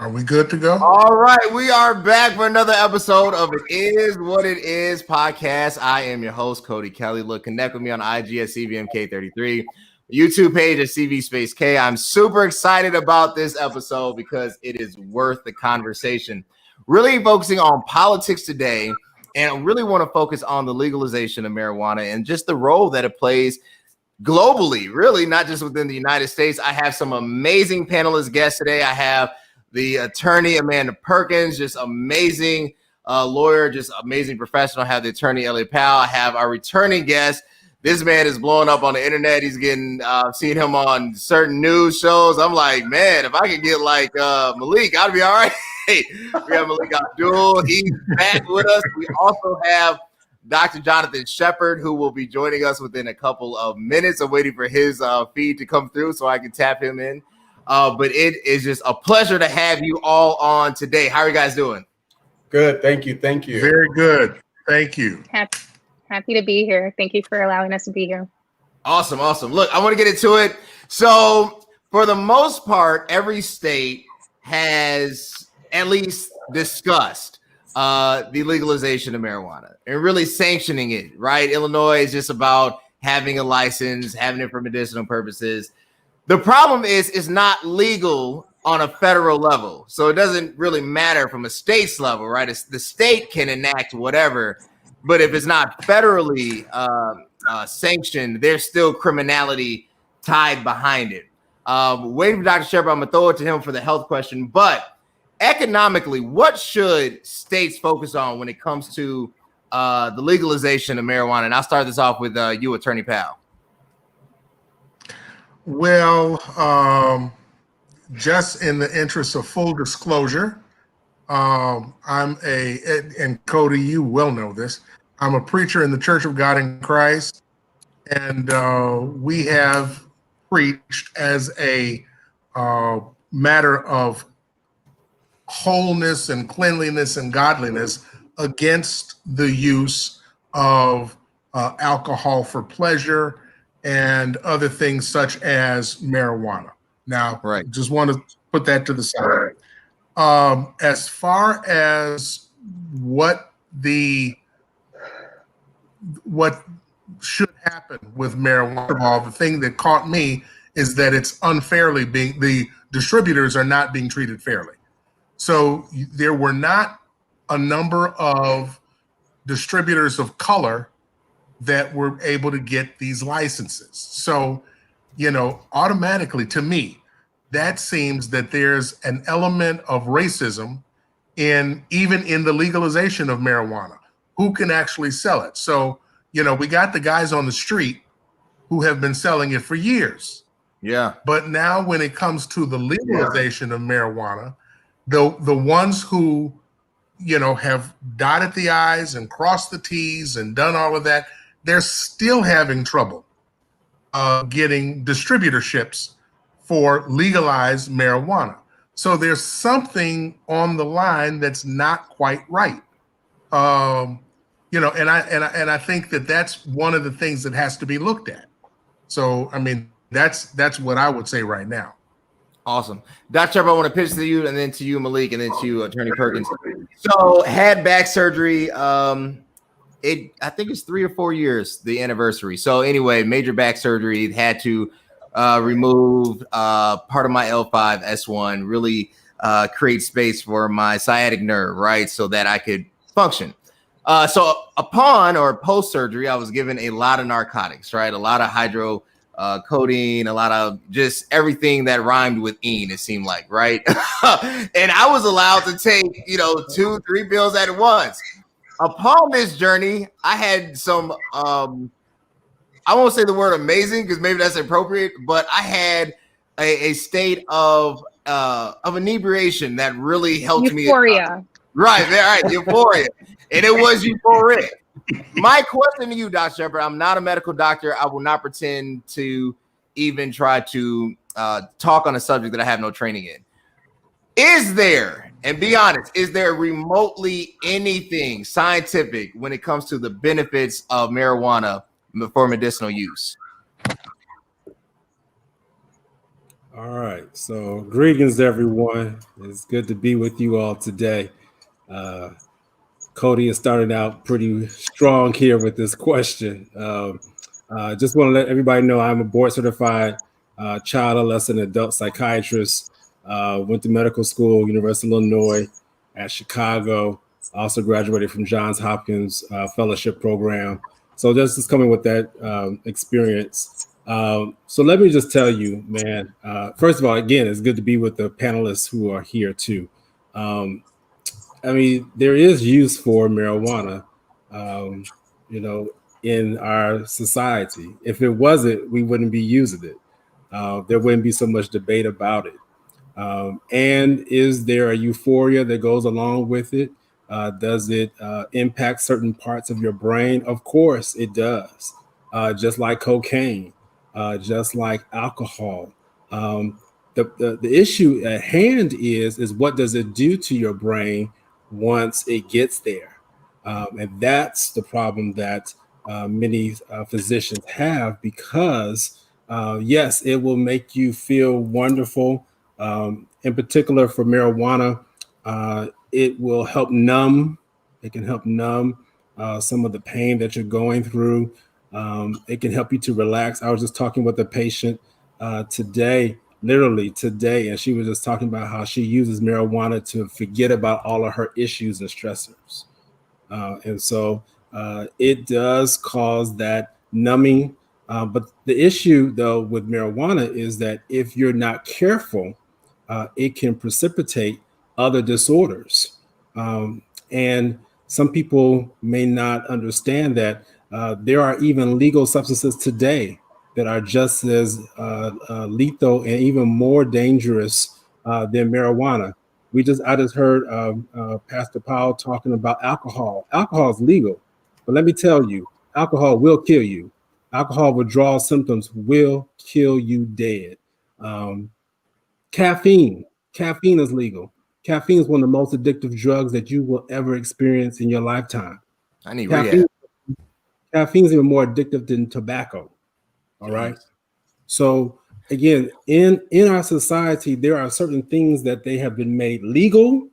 Are we good to go? All right, we are back for another episode of It Is What It Is podcast. I am your host, Cody Kelly. Look, connect with me on IG at CVMK33, YouTube page at CV Space K. I'm super excited about this episode because it is worth the conversation. Really focusing on politics today, and I really want to focus on the legalization of marijuana and just the role that it plays globally, really, not just within the United States. I have some amazing panelist guests today. I have the attorney Amanda Perkins, just amazing lawyer, just amazing professional. I have the attorney Elliot Powell. I have our returning guest. This man is blowing up on the internet. He's getting seen him on certain news shows. I'm like, man, if I could get like Malik, I'd be all right. We have Malik Abdul. He's back with us. We also have Dr. Jonathan Shepard, who will be joining us within a couple of minutes. I'm waiting for his feed to come through so I can tap him in. But it is just a pleasure to have you all on today. How are you guys doing? Good. Thank you. Thank you. Very good. Thank you. Happy to be here. Thank you for allowing us to be here. Awesome. Look, I want to get into it. So for the most part, every state has at least discussed the legalization of marijuana and really sanctioning it, right? Illinois is just about having a license, having it for medicinal purposes. The problem is it's not legal on a federal level. So it doesn't really matter from a state's level, right? It's the state can enact whatever, but if it's not federally sanctioned, there's still criminality tied behind it. Waiting for Dr. Shepard, I'm gonna throw it to him for the health question, but economically, what should states focus on when it comes to the legalization of marijuana? And I'll start this off with you, Attorney Powell. Well, just in the interest of full disclosure, and Cody, you will know this, I'm a preacher in the Church of God in Christ, and we have preached as a matter of wholeness and cleanliness and godliness against the use of alcohol for pleasure and other things such as marijuana. Now, right. Just want to put that to the side. As far as what should happen with marijuana, the thing that caught me is that it's unfairly the distributors are not being treated fairly. So there were not a number of distributors of color that were able to get these licenses. So, automatically to me, that seems that there's an element of racism even in the legalization of marijuana. Who can actually sell it? So, we got the guys on the street who have been selling it for years. Yeah. But now when it comes to the legalization of marijuana, the ones who, have dotted the I's and crossed the T's and done all of that, they're still having trouble getting distributorships for legalized marijuana. So there's something on the line that's not quite right. And I think that that's one of the things that has to be looked at. So, I mean, that's what I would say right now. Awesome. Dr. Shepard, I want to pitch to you and then to you, Malik, and then to you, Attorney Perkins. So had back surgery. I think it's 3 or 4 years, the anniversary. So anyway, major back surgery, had to remove part of my L5, S1, really create space for my sciatic nerve, right? So that I could function. So upon or post-surgery, I was given a lot of narcotics, right? A lot of hydrocodone, a lot of just everything that rhymed with "ene," it seemed like, right? And I was allowed to take, 2-3 pills at once. Upon this journey, I had some, I won't say the word amazing because maybe that's appropriate, but I had a state of inebriation that really helped me. Euphoria. Right, euphoria. And it was euphoric. My question to you, Dr. Shepard, I'm not a medical doctor. I will not pretend to even try to talk on a subject that I have no training in. Is there, and be honest, is there remotely anything scientific when it comes to the benefits of marijuana for medicinal use? All right. So, greetings, everyone. It's good to be with you all today. Cody has started out pretty strong here with this question. Just want to let everybody know I'm a board certified child, adolescent, adult psychiatrist. Went to medical school, University of Illinois at Chicago. Also graduated from Johns Hopkins fellowship program. So this is coming with that experience. So let me just tell you, man, first of all, again, it's good to be with the panelists who are here too. I mean, there is use for marijuana, um, you know, in our society. If it wasn't, we wouldn't be using it. There wouldn't be so much debate about it. And is there a euphoria that goes along with it? Does it impact certain parts of your brain? Of course it does. Just like cocaine, just like alcohol. Um, the issue at hand is what does it do to your brain once it gets there? And that's the problem that many physicians have because, yes, it will make you feel wonderful. In particular for marijuana, it will help numb. It can help numb some of the pain that you're going through. It can help you to relax. I was just talking with a patient today, literally today, and she was just talking about how she uses marijuana to forget about all of her issues and stressors. And so it does cause that numbing. But the issue, though, with marijuana is that if you're not careful, it can precipitate other disorders. And some people may not understand that there are even legal substances today that are just as lethal and even more dangerous than marijuana. I just heard Pastor Powell talking about alcohol. Alcohol is legal, but let me tell you, alcohol will kill you. Alcohol withdrawal symptoms will kill you dead. Caffeine is legal. Caffeine is one of the most addictive drugs that you will ever experience in your lifetime. I need Caffeine is even more addictive than tobacco. All right. So again, in our society, there are certain things that they have been made legal,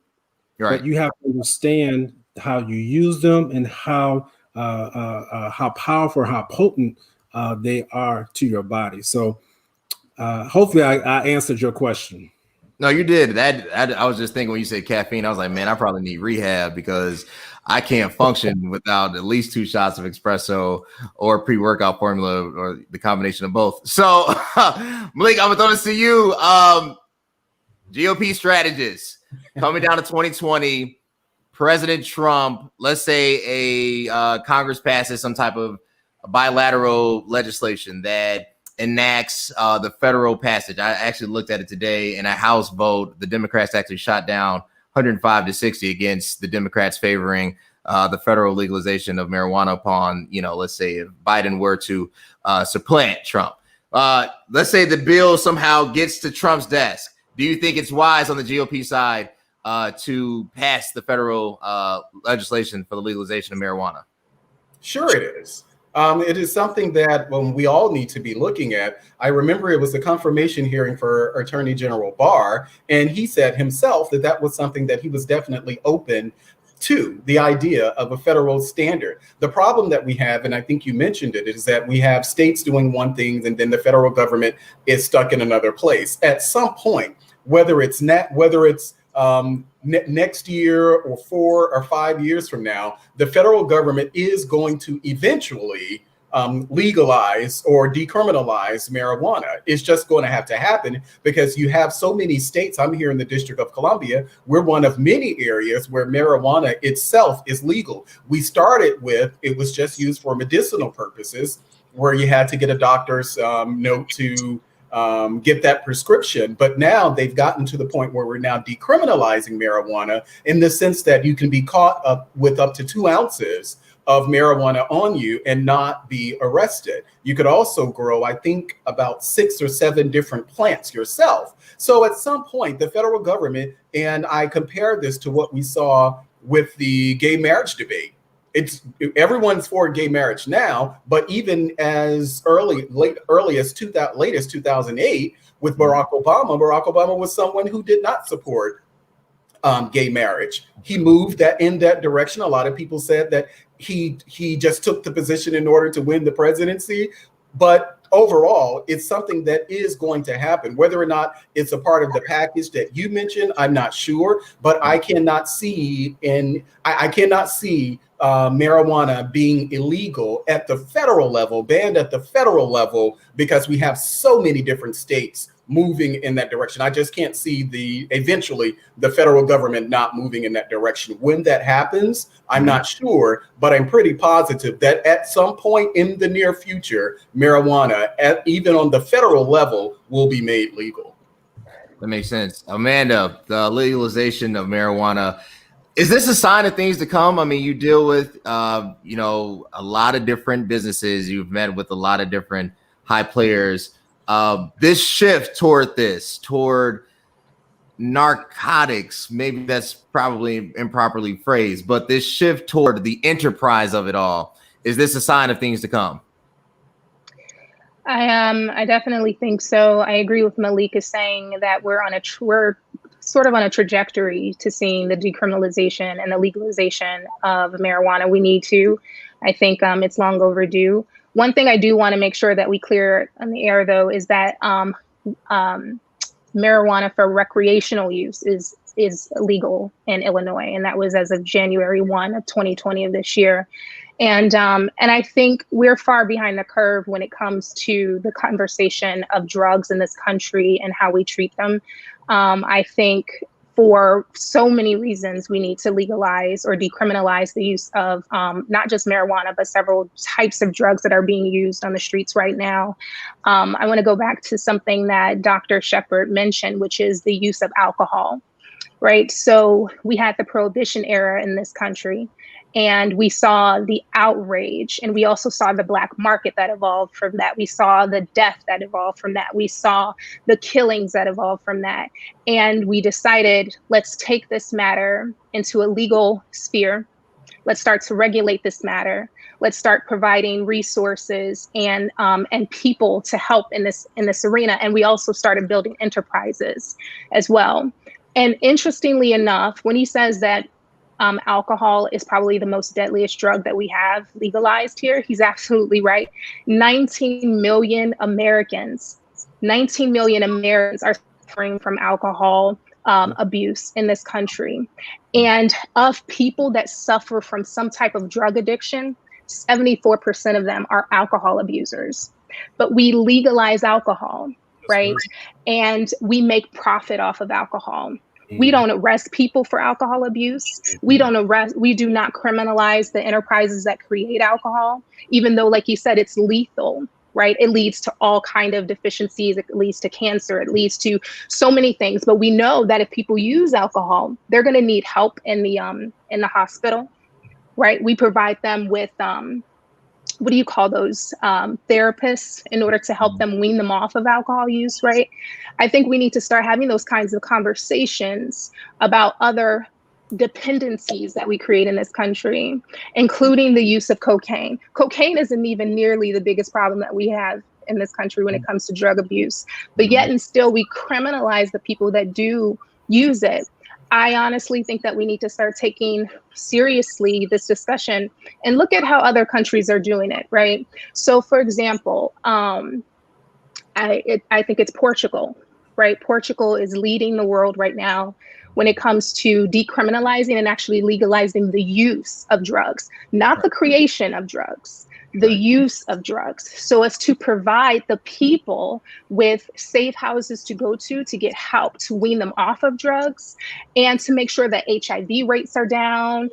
but you have to understand how you use them and how powerful, how potent they are to your body. So hopefully I answered your question. No, you did. That I was just thinking when you said caffeine, I was like, man, I probably need rehab because I can't function without at least 2 shots of espresso or pre-workout formula or the combination of both. So, Malik, I'm gonna throw this to you. GOP strategists coming down to 2020. President Trump, let's say a Congress passes some type of bilateral legislation that enacts the federal passage. I actually looked at it today in a House vote. The Democrats actually shot down 105-60 against the Democrats favoring the federal legalization of marijuana upon, let's say if Biden were to supplant Trump. Let's say the bill somehow gets to Trump's desk. Do you think it's wise on the GOP side to pass the federal legislation for the legalization of marijuana? Sure it is. It is something that we all need to be looking at. I remember it was a confirmation hearing for Attorney General Barr, and he said himself that that was something that he was definitely open to, the idea of a federal standard. The problem that we have, and I think you mentioned it, is that we have states doing one thing and then the federal government is stuck in another place. At some point, whether it's next year or 4 or 5 years from now, the federal government is going to eventually legalize or decriminalize marijuana. It's just going to have to happen because you have so many states. I'm here in the District of Columbia. We're one of many areas where marijuana itself is legal. We started with, it was just used for medicinal purposes, where you had to get a doctor's note to get that prescription. But now they've gotten to the point where we're now decriminalizing marijuana in the sense that you can be caught up with up to 2 ounces of marijuana on you and not be arrested. You could also grow, I think, about 6 or 7 different plants yourself. So at some point, the federal government, and I compare this to what we saw with the gay marriage debate. Everyone's for gay marriage now, but even as latest 2008, with Barack Obama. Barack Obama was someone who did not support gay marriage. He moved that in that direction. A lot of people said that he just took the position in order to win the presidency. But overall, it's something that is going to happen. Whether or not it's a part of the package that you mentioned, I'm not sure. But I cannot see marijuana being illegal at the federal level, banned at the federal level, because we have so many different states moving in that direction. I just can't see eventually the federal government not moving in that direction. When that happens, I'm not sure, but I'm pretty positive that at some point in the near future, marijuana, even on the federal level, will be made legal. That makes sense. Amanda, the legalization of marijuana, is this a sign of things to come? I mean, you deal with, a lot of different businesses. You've met with a lot of different high players. This shift toward narcotics, maybe that's probably improperly phrased, but this shift toward the enterprise of it all, is this a sign of things to come? I definitely think so. I agree with Malik is saying that we're sort of on a trajectory to seeing the decriminalization and the legalization of marijuana. We need to. I think it's long overdue. One thing I do want to make sure that we clear on the air, though, is that marijuana for recreational use is illegal in Illinois, and that was as of January 1 of 2020 of this year. And I think we're far behind the curve when it comes to the conversation of drugs in this country and how we treat them. I think for so many reasons, we need to legalize or decriminalize the use of not just marijuana, but several types of drugs that are being used on the streets right now. I want to go back to something that Dr. Shepard mentioned, which is the use of alcohol, right? So we had the Prohibition era in this country, and we saw the outrage, and we also saw the black market that evolved from that. We saw the death that evolved from that. We saw the killings that evolved from that. And we decided, let's take this matter into a legal sphere. Let's start to regulate this matter. Let's start providing resources and people to help in this arena. And we also started building enterprises as well. And interestingly enough, when he says that alcohol is probably the most deadliest drug that we have legalized here, he's absolutely right. 19 million Americans are suffering from alcohol abuse in this country. And of people that suffer from some type of drug addiction, 74% of them are alcohol abusers. But we legalize alcohol, right? And we make profit off of alcohol. We don't arrest people for alcohol abuse. We do not criminalize the enterprises that create alcohol, even though, like you said, it's lethal, right? It leads to all kind of deficiencies. It leads to cancer. It leads to so many things. But we know that if people use alcohol, they're going to need help in the hospital, right? We provide them with what do you call those therapists in order to help them wean them off of alcohol use, right? I think we need to start having those kinds of conversations about other dependencies that we create in this country, including the use of cocaine. Cocaine isn't even nearly the biggest problem that we have in this country when it comes to drug abuse, but yet and still we criminalize the people that do use it. I honestly think that we need to start taking seriously this discussion and look at how other countries are doing it, right? So, for example, I think it's Portugal, right? Portugal is leading the world right now when it comes to decriminalizing and actually legalizing the use of drugs, not the creation of drugs, the use of drugs, so as to provide the people with safe houses to go to get help to wean them off of drugs, and to make sure that HIV rates are down,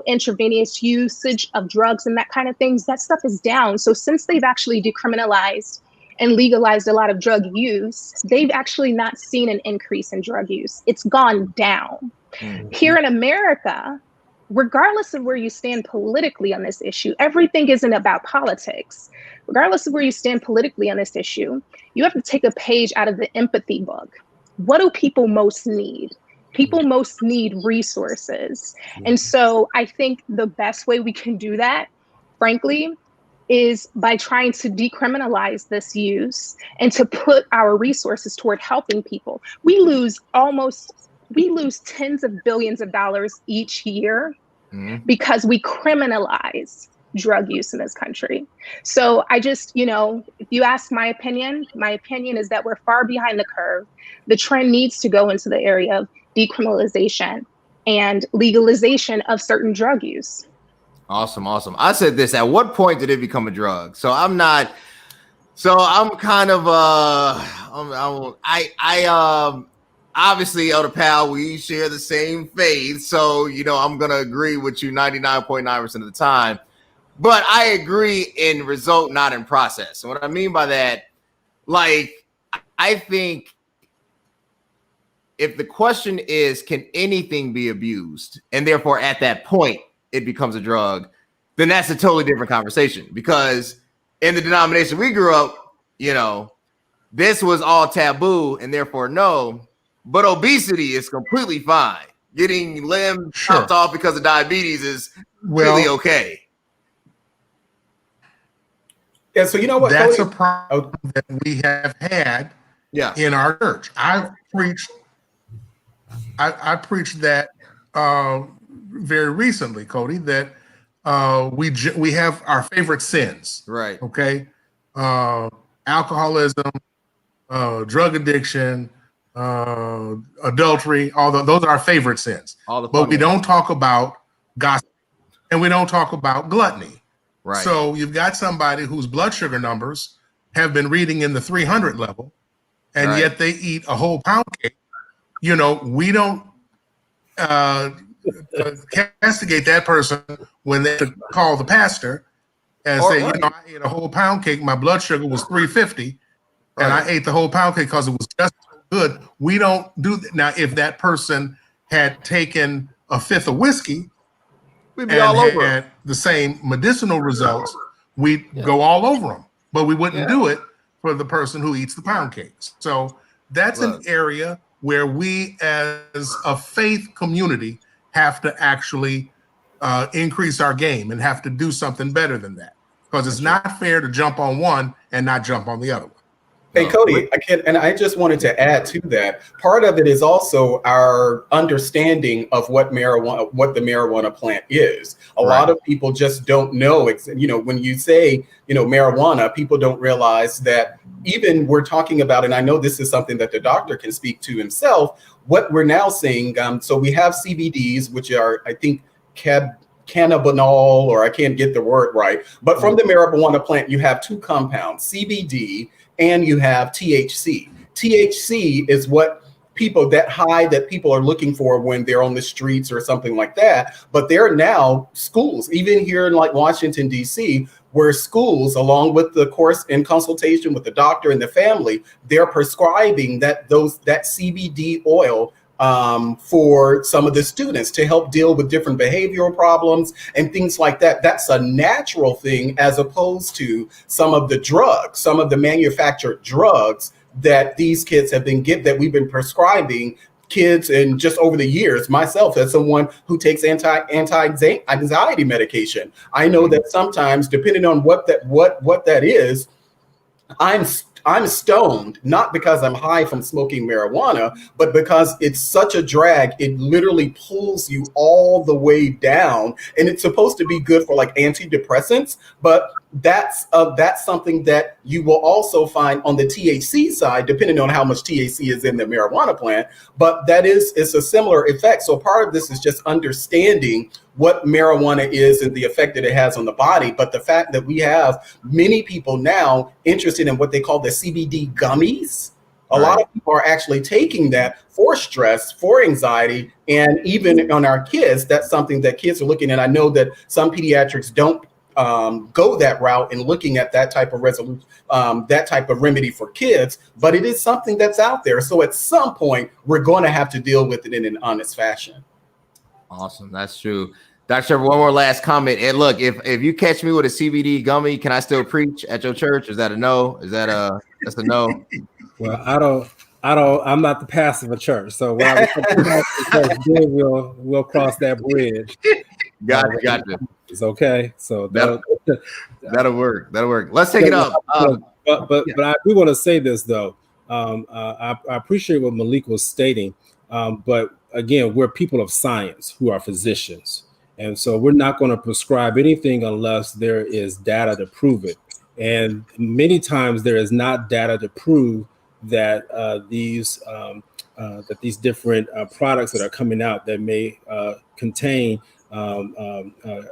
intravenous usage of drugs and that kind of things, that stuff is down. So since they've actually decriminalized and legalized a lot of drug use, they've actually not seen an increase in drug use. It's gone down. Here in America, regardless of where you stand politically on this issue, everything isn't about politics. Regardless of where you stand politically on this issue, you have to take a page out of the empathy book. What do people most need? People most need resources. And so I think the best way we can do that, frankly, is by trying to decriminalize this use and to put our resources toward helping people. We lose tens of billions of dollars each year because we criminalize drug use in this country. So I just, if you ask my opinion is that we're far behind the curve. The trend needs to go into the area of decriminalization and legalization of certain drug use. Awesome. I said this, at what point did it become a drug? So I'm kind of obviously, Elder Pal, we share the same faith. So, I'm going to agree with you 99.9% of the time. But I agree in result, not in process. And what I mean by that, I think if the question is, can anything be abused? And therefore, at that point, it becomes a drug, then that's a totally different conversation. Because in the denomination we grew up, this was all taboo and therefore no. But obesity is completely fine. Getting limbs chopped off because of diabetes is really okay. Yeah, so you know what? That's a problem that we have had in our church. I preached that very recently, Cody, that we have our favorite sins. Right. Okay. Alcoholism, drug addiction, adultery, those are our favorite sins. But we don't talk about gossip and we don't talk about gluttony. Right. So you've got somebody whose blood sugar numbers have been reading in the 300 level, and yet they eat a whole pound cake. We don't castigate that person when they call the pastor and say, I ate a whole pound cake. My blood sugar was 350, and I ate the whole pound cake because it was just so good. We don't do that. Now, if that person had taken a fifth of whiskey, we'd be all over had the same medicinal results, we'd go all over them, but we wouldn't do it for the person who eats the pound cakes. So that's an area where we as a faith community have to actually increase our game and have to do something better than that, because it's not fair to jump on one and not jump on the other one. Hey, Cody, I just wanted to add to that. Part of it is also our understanding of what the marijuana plant is. A lot of people just don't know. When you say, marijuana, people don't realize that even we're talking about, and I know this is something that the doctor can speak to himself, what we're now seeing. So we have CBDs, which are, I think, cannabinol, or I can't get the word right. But from the marijuana plant, you have two compounds, CBD, and you have THC. THC is what people are looking for when they're on the streets or something like that. But there are now schools, even here in Washington, D.C., where schools, along with the course in consultation with the doctor and the family, they're prescribing that CBD oil for some of the students to help deal with different behavioral problems and things like that. That's a natural thing, as opposed to some of the manufactured drugs that these kids have been that we've been prescribing kids. And just over the years, myself, as someone who takes anti-anxiety medication, I know that sometimes, depending on what that is, I'm stoned, not because I'm high from smoking marijuana, but because it's such a drag. It literally pulls you all the way down, and it's supposed to be good for antidepressants. But that's something that you will also find on the THC side, depending on how much THC is in the marijuana plant. But it's a similar effect. So part of this is just understanding what marijuana is and the effect that it has on the body. But the fact that we have many people now interested in what they call the CBD gummies, a lot of people are actually taking that for stress, for anxiety, and even on our kids, that's something that kids are looking at. I know that some pediatrics don't go that route in looking at that type of that type of remedy for kids, but it is something that's out there. So at some point, we're going to have to deal with it in an honest fashion. Awesome. That's true. Dr. Trevor, one more last comment. And look, if you catch me with a CBD gummy, can I still preach at your church? Is that a no? That's a no? Well, I'm not the pastor of a church. So when I was we'll cross that bridge. Gotcha. cases. Okay, so that'll work. That'll work. Let's take it up. But I do want to say this though. I appreciate what Malik was stating, but again, we're people of science who are physicians, and so we're not going to prescribe anything unless there is data to prove it. And many times there is not data to prove that these different products that are coming out that may contain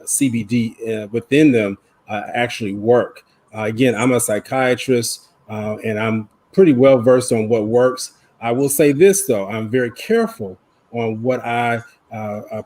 CBD within them actually work. Again, I'm a psychiatrist and I'm pretty well versed on what works. I will say this though, I'm very careful on what I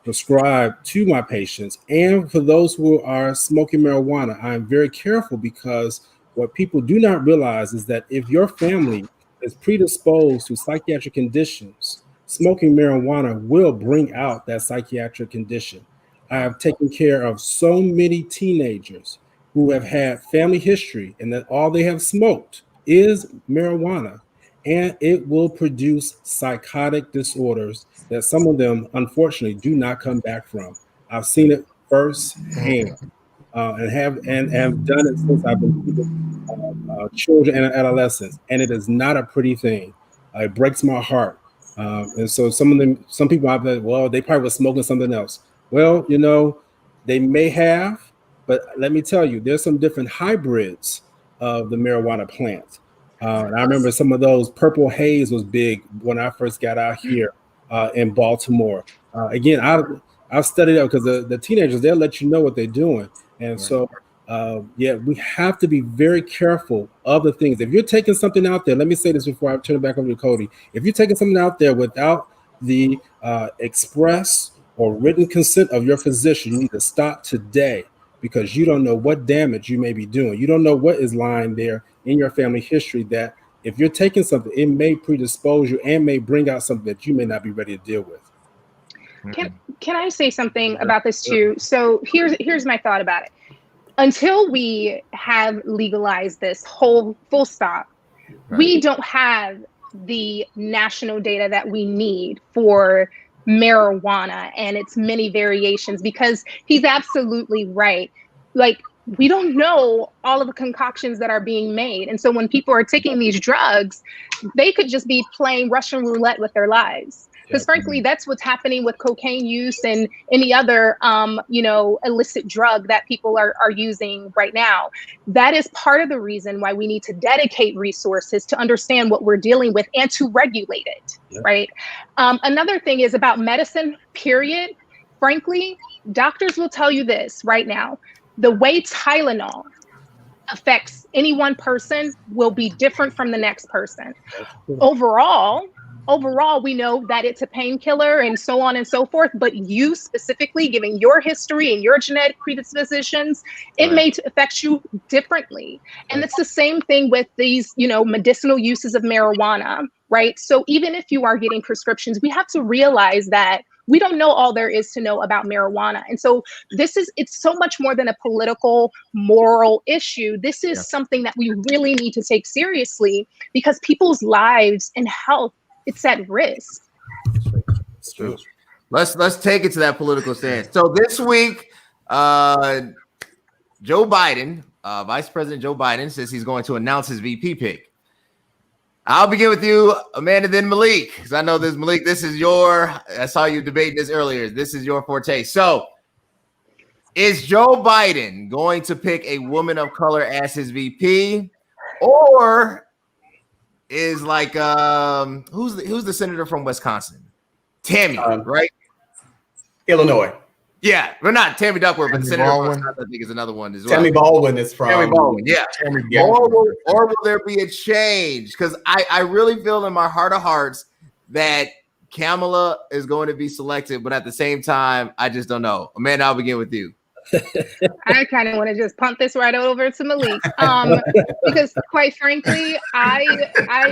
prescribe to my patients, and for those who are smoking marijuana, I'm very careful, because what people do not realize is that if your family is predisposed to psychiatric conditions, smoking marijuana will bring out that psychiatric condition. I have taken care of so many teenagers who have had family history and that all they have smoked is marijuana, and it will produce psychotic disorders that some of them unfortunately do not come back from. I've seen it firsthand and have done it since I've been children and adolescents, and it is not a pretty thing. It breaks my heart. And so some people I've said, well, they probably were smoking something else. Well, you know, they may have, but let me tell you, there's some different hybrids of the marijuana plant. And I remember some of those. Purple haze was big when I first got out here in Baltimore. Again, I've studied it because the teenagers, they'll let you know what they're doing. And so, we have to be very careful of the things. If you're taking something out there, let me say this before I turn it back over to Cody. If you're taking something out there without the express or written consent of your physician, you need to stop today, because you don't know what damage you may be doing. You don't know what is lying there in your family history, that if you're taking something, it may predispose you and may bring out something that you may not be ready to deal with. Can I say something about this too? So here's my thought about it. Until we have legalized this whole full stop, we don't have the national data that we need for marijuana and its many variations, because he's absolutely right. Like, we don't know all of the concoctions that are being made. And so when people are taking these drugs, they could just be playing Russian roulette with their lives. Because frankly, that's what's happening with cocaine use and any other, illicit drug that people are using right now. That is part of the reason why we need to dedicate resources to understand what we're dealing with and to regulate it, right? Another thing is about medicine, period. Frankly, doctors will tell you this right now. The way Tylenol affects any one person will be different from the next person. Overall, we know that it's a painkiller and so on and so forth, but you specifically, given your history and your genetic predispositions, it may affect you differently. And it's the same thing with these, medicinal uses of marijuana, right? So even if you are getting prescriptions, we have to realize that we don't know all there is to know about marijuana. And so it's so much more than a political, moral issue. This is something that we really need to take seriously, because people's lives and health, it's at risk. It's true. Let's take it to that political stance. So this week, Joe Biden, Vice President Joe Biden, says he's going to announce his VP pick. I'll begin with you, Amanda, then Malik, because I know this, Malik, I saw you debating this earlier. This is your forte. So is Joe Biden going to pick a woman of color as his VP, or is like, who's the senator from Wisconsin? Tammy, right? Illinois. Yeah, we're not Tammy Duckworth, but the senator from Baldwin. Wisconsin, I think, is another one as well. Tammy Baldwin is from. Tammy Baldwin, yeah. Yeah. Or will there be a change? Because I really feel in my heart of hearts that Kamala is going to be selected, but at the same time, I just don't know. Amanda, I'll begin with you. I kind of want to just punt this right over to Malik, because quite frankly, I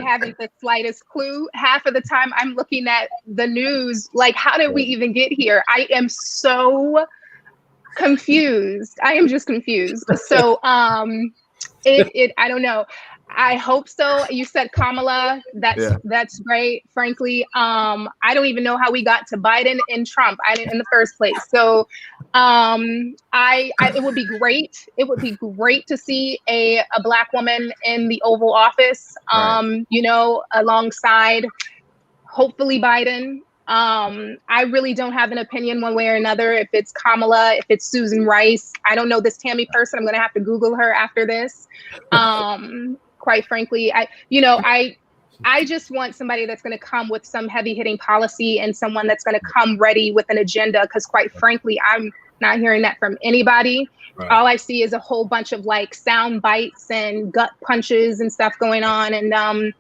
haven't the slightest clue. Half of the time I'm looking at the news, like, how did we even get here? I am so confused. I am just confused. So I don't know. I hope so. You said Kamala. That's great. Frankly, I don't even know how we got to Biden and Trump in the first place. So, it would be great. It would be great to see a Black woman in the Oval Office. Alongside hopefully Biden. I really don't have an opinion one way or another. If it's Kamala, if it's Susan Rice, I don't know this Tammy person. I'm going to have to Google her after this. Quite frankly, I just want somebody that's going to come with some heavy hitting policy and someone that's going to come ready with an agenda. Because quite frankly, I'm not hearing that from anybody. Right. All I see is a whole bunch of like sound bites and gut punches and stuff going on. And,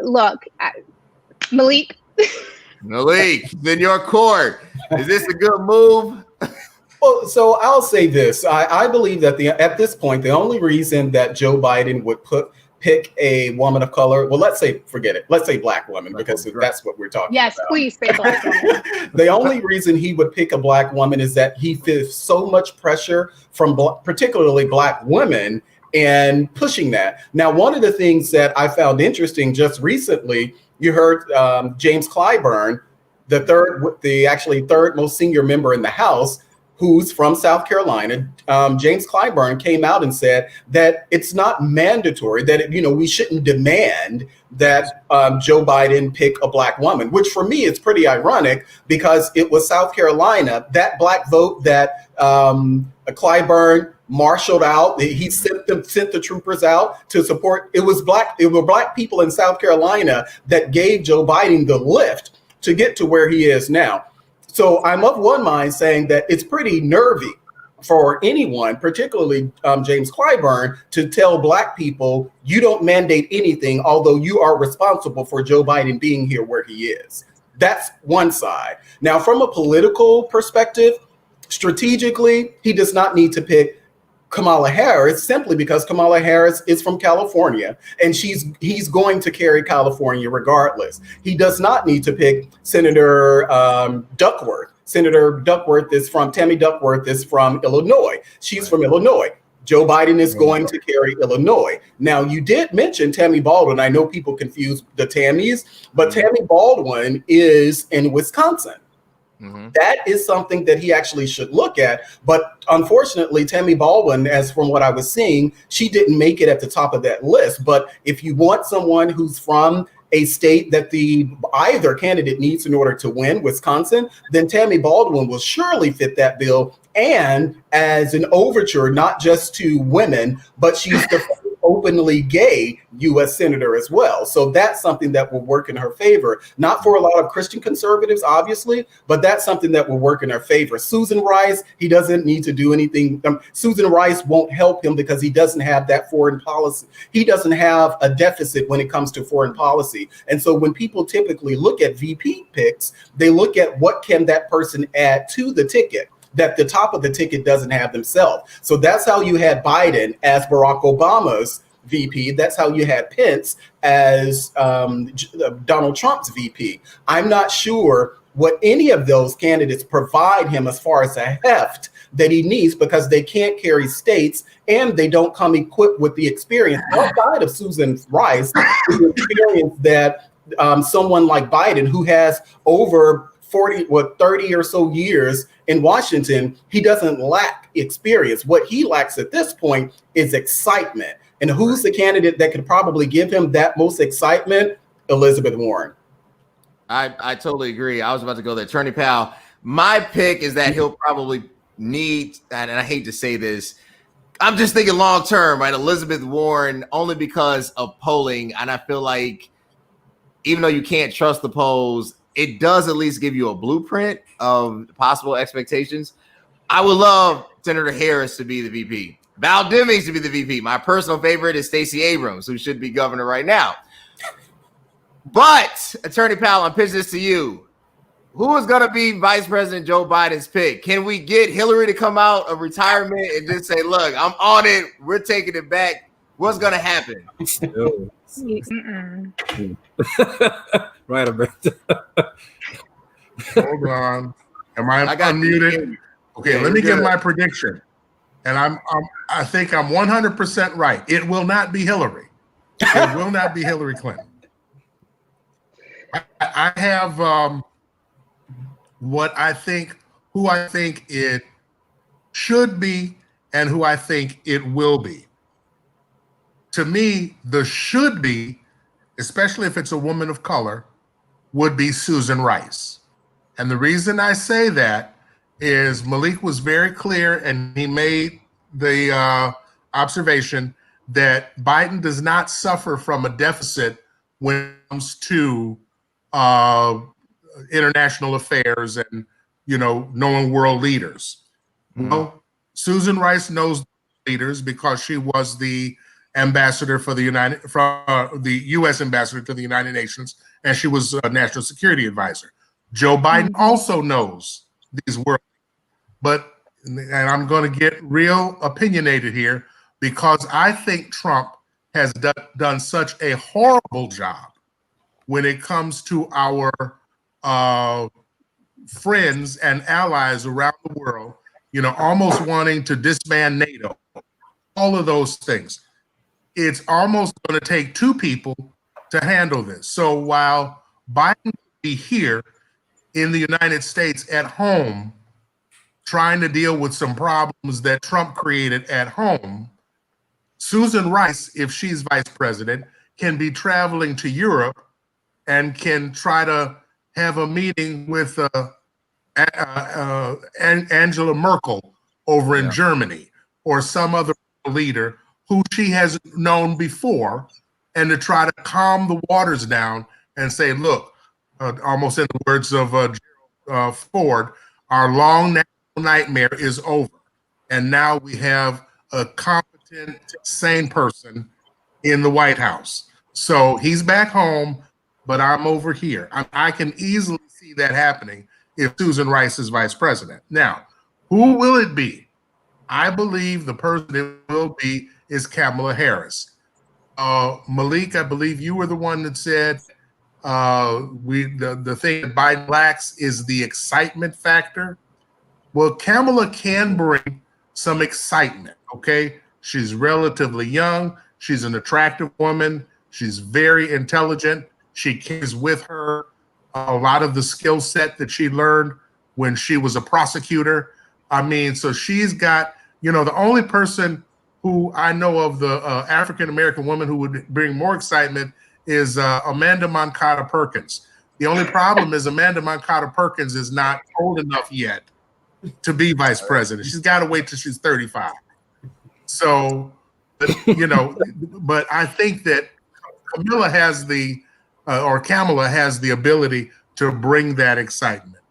look, Malik, in your court, is this a good move? Well, so I'll say this. I believe that at this point, the only reason that Joe Biden would pick a woman of color, well, let's say Black woman, because that's what we're talking about. Yes, please say Black woman. The only reason he would pick a Black woman is that he feels so much pressure from particularly Black women and pushing that. Now, one of the things that I found interesting just recently, you heard James Clyburn, the third most senior member in the House, who's from South Carolina. James Clyburn came out and said that it's not mandatory, that we shouldn't demand that Joe Biden pick a Black woman, which for me is pretty ironic because it was South Carolina, that Black vote that Clyburn marshaled out. He sent the troopers out to support. It were Black people in South Carolina that gave Joe Biden the lift to get to where he is now. So I'm of one mind saying that it's pretty nervy for anyone, particularly James Clyburn, to tell Black people you don't mandate anything, although you are responsible for Joe Biden being here where he is. That's one side. Now, from a political perspective, strategically, he does not need to pick Kamala Harris simply because Kamala Harris is from California and he's going to carry California regardless. He does not need to pick Senator Duckworth. Tammy Duckworth is from Illinois. She's from Illinois. Joe Biden is going to carry Illinois. Now, you did mention Tammy Baldwin. I know people confuse the Tammys, but Tammy Baldwin is in Wisconsin. Mm-hmm. That is something that he actually should look at. But unfortunately, Tammy Baldwin, as from what I was seeing, she didn't make it at the top of that list. But if you want someone who's from a state that either candidate needs in order to win, Wisconsin, then Tammy Baldwin will surely fit that bill. And as an overture, not just to women, but she's the openly gay U.S. senator as well. So that's something that will work in her favor. Not for a lot of Christian conservatives, obviously, but that's something that will work in her favor. Susan Rice, he doesn't need to do anything. Susan Rice won't help him because he doesn't have that foreign policy. He doesn't have a deficit when it comes to foreign policy. And so when people typically look at VP picks, they look at what can that person add to the ticket that the top of the ticket doesn't have themselves. So that's how you had Biden as Barack Obama's VP. That's how you had Pence as Donald Trump's VP. I'm not sure what any of those candidates provide him as far as a heft that he needs because they can't carry states and they don't come equipped with the experience outside of Susan Rice, the experience that someone like Biden, who has over 30 or so years in Washington, he doesn't lack experience. What he lacks at this point is excitement. And who's the candidate that could probably give him that most excitement? Elizabeth Warren. I totally agree. I was about to go there. Attorney Powell, my pick is that he'll probably need, and I hate to say this, I'm just thinking long term, right? Elizabeth Warren, only because of polling. And I feel like even though you can't trust the polls, it does at least give you a blueprint of possible expectations. I would love Senator Harris to be the VP. Val Demings to be the VP. My personal favorite is Stacey Abrams, who should be governor right now. But, Attorney Powell, I'm pitching this to you. Who is going to be Vice President Joe Biden's pick? Can we get Hillary to come out of retirement and just say, look, I'm on it. We're taking it back. What's going to happen? Right, Alberta. Hold on. Am I unmuted? Okay, let me give my prediction. And I think I'm 100% right. It will not be Hillary. It will not be Hillary Clinton. I have who I think it should be, and who I think it will be. To me, the should be, especially if it's a woman of color, would be Susan Rice. And the reason I say that is Malik was very clear, and he made the observation that Biden does not suffer from a deficit when it comes to international affairs and, knowing world leaders. Well, Susan Rice knows leaders because she was the ambassador for the the U.S. ambassador to the United Nations, and she was a national security advisor. Joe Biden also knows these world, and I'm going to get real opinionated here because I think Trump has done such a horrible job when it comes to our friends and allies around the world, almost wanting to disband NATO, all of those things. It's almost going to take two people to handle this. So while Biden will be here in the United States at home, trying to deal with some problems that Trump created at home, Susan Rice, if she's vice president, can be traveling to Europe and can try to have a meeting with Angela Merkel over in Germany, or some other leader who she has known before, and to try to calm the waters down and say, look, almost in the words of Gerald Ford, our long national nightmare is over. And now we have a competent, sane person in the White House. So he's back home, but I'm over here. I can easily see that happening if Susan Rice is vice president. Now, who will it be? I believe the person it will be is Kamala Harris. Malik, I believe you were the one that said the thing that Biden lacks is the excitement factor. Well, Kamala can bring some excitement, okay? She's relatively young. She's an attractive woman. She's very intelligent. She carries with her a lot of the skill set that she learned when she was a prosecutor. I mean, so she's got, the only person who I know of the African-American woman who would bring more excitement is Amanda Moncada Perkins. The only problem is Amanda Moncada Perkins is not old enough yet to be vice president. She's got to wait till she's 35. So, but I think that Kamala has the ability to bring that excitement.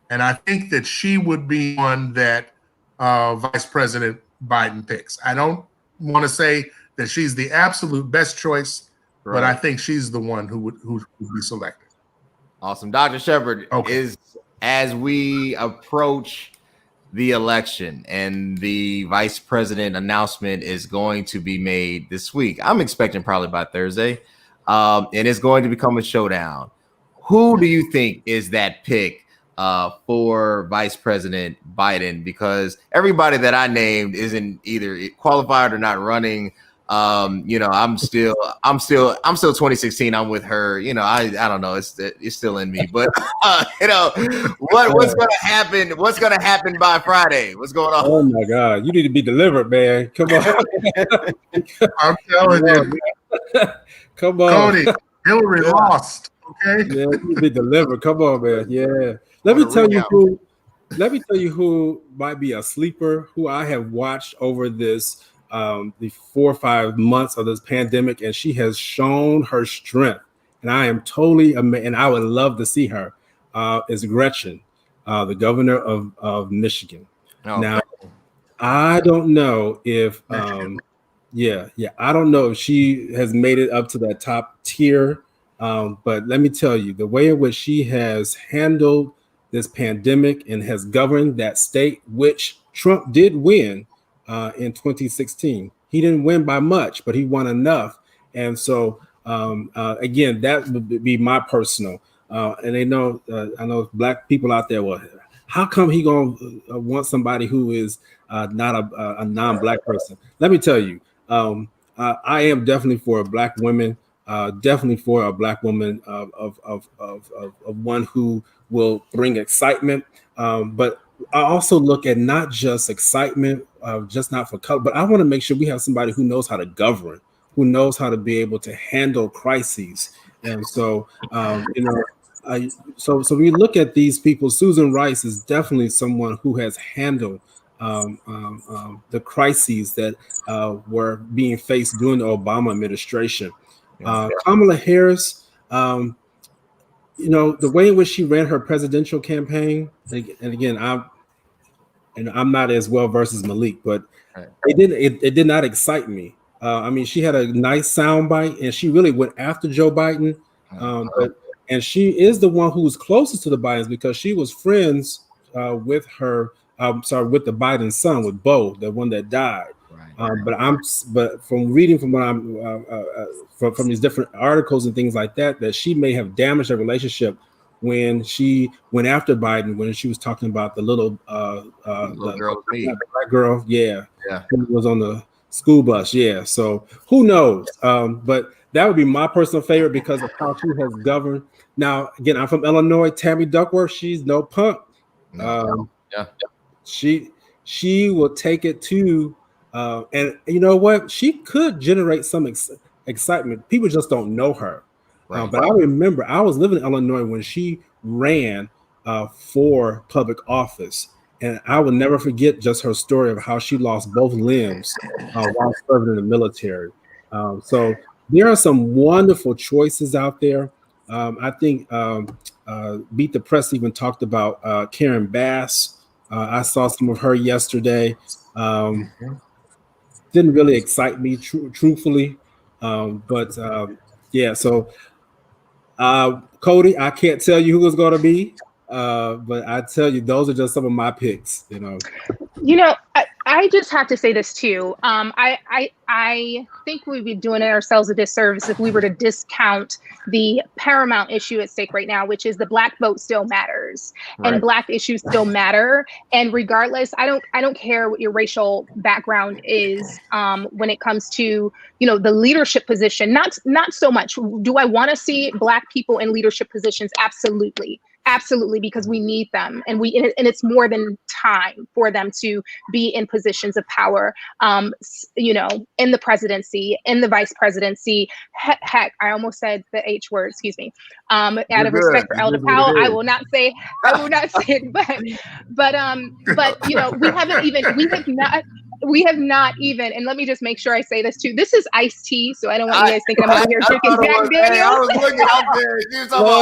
And I think that she would be one that Vice President Biden picks. I don't want to say that she's the absolute best choice, right, but I think she's the one who would be selected. Awesome. Dr. Shepard, is as we approach the election and the vice president announcement is going to be made this week, I'm expecting probably by Thursday, and it's going to become a showdown. Who do you think is that pick for Vice President Biden? Because everybody that I named isn't either qualified or not running. I'm still 2016. I'm with her. I don't know. It's still in me. But what's gonna happen? What's gonna happen by Friday? What's going on? Oh my God! You need to be delivered, man. Come on. I'm telling you. Come on, Cody. Hillary lost. Okay. Yeah, you need to be delivered. Come on, man. Yeah. Let me tell you who might be a sleeper, who I have watched over this the 4 or 5 months of this pandemic, and she has shown her strength. And I am totally amazed, and I would love to see her. Is Gretchen, the governor of Michigan. Now, I don't know if I don't know if she has made it up to that top tier. But let me tell you, the way in which she has handled this pandemic and has governed that state, which Trump did win in 2016. He didn't win by much, but he won enough. And so, again, that would be my personal. And I know Black people out there, well, how come he gonna want somebody who is not a non-Black person? Let me tell you, I am definitely for Black women. Definitely for a Black woman of one who will bring excitement. But I also look at not just excitement, just not for color, but I want to make sure we have somebody who knows how to govern, who knows how to be able to handle crises. And so, so when you look at these people, Susan Rice is definitely someone who has handled the crises that were being faced during the Obama administration. Kamala Harris, the way in which she ran her presidential campaign, and again, I'm not as well versed as Malik, but it did not excite me. I mean, she had a nice soundbite, and she really went after Joe Biden. And she is the one who's closest to the Bidens because she was friends with with the Biden son, with Bo, the one that died. But from reading from what I'm from these different articles and things like that, that she may have damaged her relationship when she went after Biden, when she was talking about the little black girl, who was on the school bus, So who knows? But that would be my personal favorite because of how she has governed. Now, again, I'm from Illinois. Tammy Duckworth, she's no punk. She will take it to, and you know what? She could generate some excitement. People just don't know her. But I remember I was living in Illinois when she ran for public office, and I will never forget just her story of how she lost both limbs while serving in the military. So there are some wonderful choices out there. I think Beat the Press even talked about Karen Bass. I saw some of her yesterday. Didn't really excite me, truthfully. So Cody, I can't tell you who it's going to be, but I tell you, those are just some of my picks. I just have to say this too. I think we'd be doing ourselves a disservice if we were to discount the paramount issue at stake right now, which is the Black vote still matters, and Black issues still matter. And regardless, I don't care what your racial background is when it comes to the leadership position. Not so much. Do I want to see Black people in leadership positions? Absolutely, because we need them, and it's more than time for them to be in positions of power. In the presidency, in the vice presidency. Heck, I almost said the H word. Excuse me. Out of respect for Elder Powell, I will not say it. But we have not even, and let me just make sure I say this too. This is iced tea, so I don't want you guys thinking I'm over here drinking Jack Daniels. I was looking out there. She was talking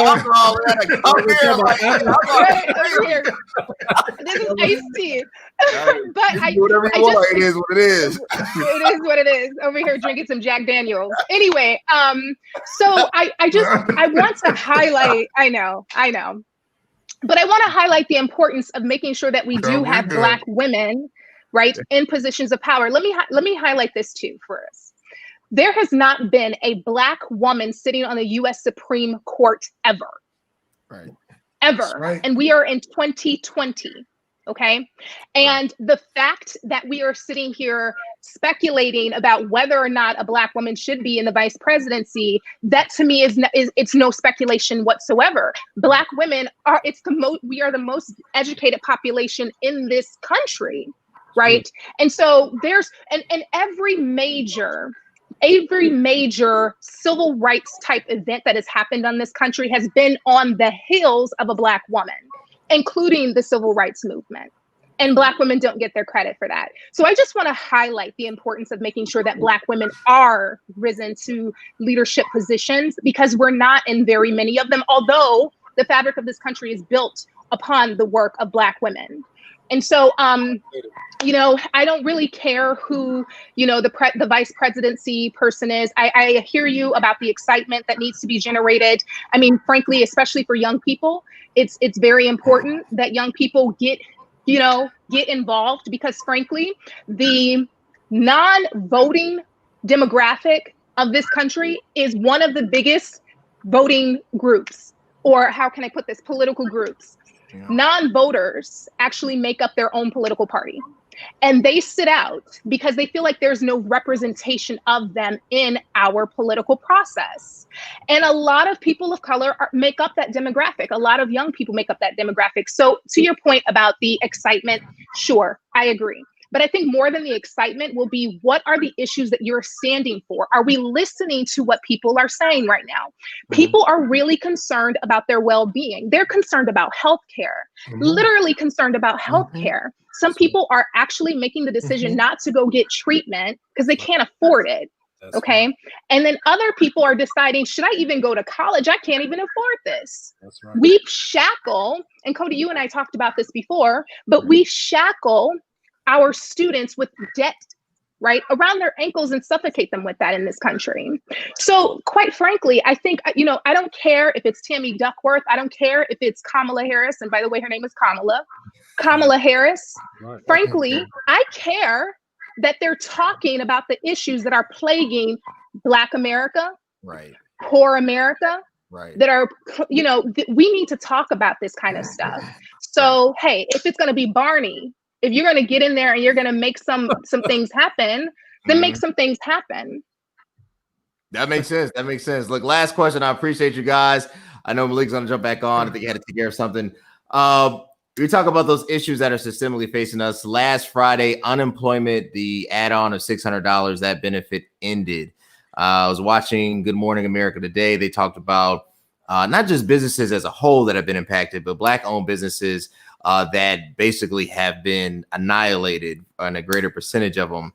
about here. This is iced tea. But it is what it is. It is what it is. Over here drinking some Jack Daniels. Anyway, so I want to highlight. I know. But I want to highlight the importance of making sure that we do have Black women, in positions of power. Let me highlight this too for us. There has not been a Black woman sitting on the U.S. Supreme Court ever. Ever. And we are in 2020. Okay. And the fact that we are sitting here speculating about whether or not a Black woman should be in the vice presidency, that to me it's no speculation whatsoever. Black women we are the most educated population in this country. And so there's and every major civil rights type event that has happened on this country has been on the heels of a Black woman, including the civil rights movement. And Black women don't get their credit for that. So I just want to highlight the importance of making sure that Black women are risen to leadership positions, because we're not in very many of them, although the fabric of this country is built upon the work of Black women. And so, I don't really care who, the vice presidency person is. I hear you about the excitement that needs to be generated. I mean, frankly, especially for young people, it's very important that young people get involved, because frankly, the non-voting demographic of this country is one of the biggest voting groups, or how can I put this, political groups. Non-voters actually make up their own political party. and they sit out because they feel like there's no representation of them in our political process. And a lot of people of color make up that demographic. A lot of young people make up that demographic. So to your point about the excitement, sure, I agree. But I think more than the excitement will be, what are the issues that you're standing for? Are we listening to what people are saying right now? People are really concerned about their well-being. They're concerned about healthcare, literally concerned about healthcare. Some people are actually making the decision not to go get treatment because they can't afford it. Okay. Right. And then other people are deciding, should I even go to college? I can't even afford this. That's right. We shackle, and Cody, you and I talked about this before, but we shackle our students with debt, right, around their ankles and suffocate them with that in this country. So quite frankly, I think, I don't care if it's Tammy Duckworth. I don't care if it's Kamala Harris. And by the way, her name is Kamala Harris. Right. Frankly, I care that they're talking about the issues that are plaguing Black America, right, poor America, right, that are, we need to talk about this kind of stuff. So, hey, if it's going to be Barney, if you're going to get in there and you're going to make some things happen, then make some things happen. That makes sense. That makes sense. Look, last question. I appreciate you guys. I know Malik's going to jump back on. I think he had to take care of something. We talk about those issues that are systemically facing us. Last Friday, unemployment, the add-on of $600, that benefit ended. I was watching Good Morning America today. They talked about not just businesses as a whole that have been impacted, but Black-owned businesses that basically have been annihilated, and a greater percentage of them.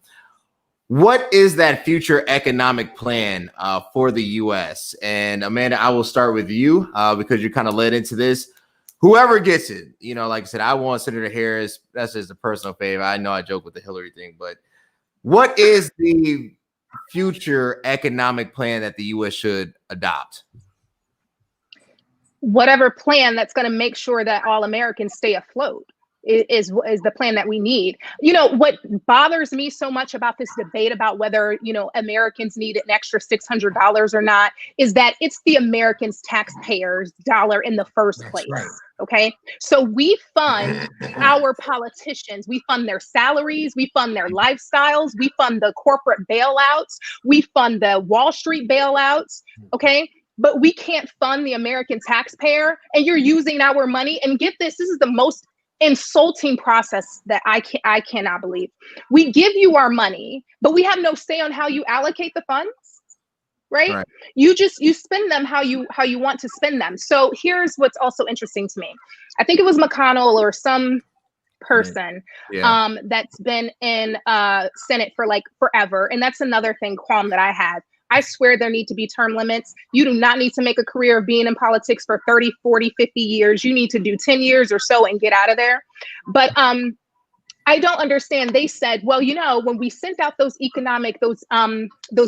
What is that future economic plan for the U.S.? And Amanda, I will start with you because you kind of led into this. Whoever gets it, like I said, I want Senator Harris. That's just a personal favor. I know I joke with the Hillary thing, but what is the future economic plan that the U.S. should adopt? Whatever plan that's going to make sure that all Americans stay afloat is the plan that we need. What bothers me so much about this debate about whether, Americans need an extra $600 or not is that it's the Americans' taxpayers' dollar in the first place. Right. Okay. So we fund our politicians. We fund their salaries. We fund their lifestyles. We fund the corporate bailouts. We fund the Wall Street bailouts. Okay. But we can't fund the American taxpayer, and you're using our money. And get this, this is the most insulting process that I cannot believe. We give you our money, but we have no say on how you allocate the funds, right? You spend them how you want to spend them. So here's what's also interesting to me. I think it was McConnell or some person that's been in Senate for like forever. And that's another qualm that I have. I swear there need to be term limits. You do not need to make a career of being in politics for 30, 40, 50 years. You need to do 10 years or so and get out of there. But I don't understand. They said, well, when we sent out those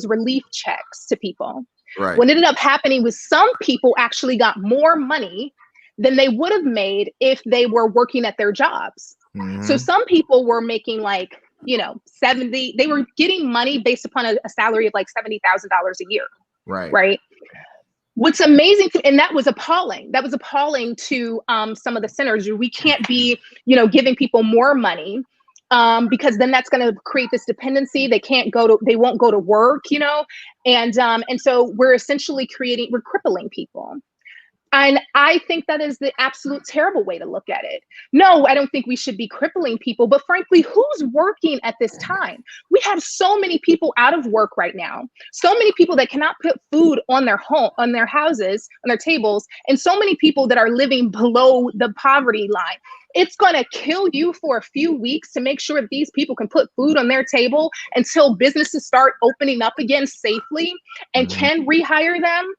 relief checks to people, right, what ended up happening was some people actually got more money than they would have made if they were working at their jobs. Mm-hmm. So some people were making like, 70, they were getting money based upon a salary of like $70,000 a year. Right. Right. What's amazing, and that was appalling. That was appalling to some of the senators. We can't be, giving people more money because then that's going to create this dependency. They won't go to work, and so we're essentially we're crippling people. And I think that is the absolute terrible way to look at it. No, I don't think we should be crippling people, but frankly, who's working at this time? We have so many people out of work right now, so many people that cannot put food on their home, on their houses, on their tables, and so many people that are living below the poverty line. It's going to kill you for a few weeks to make sure that these people can put food on their table until businesses start opening up again safely and can rehire them.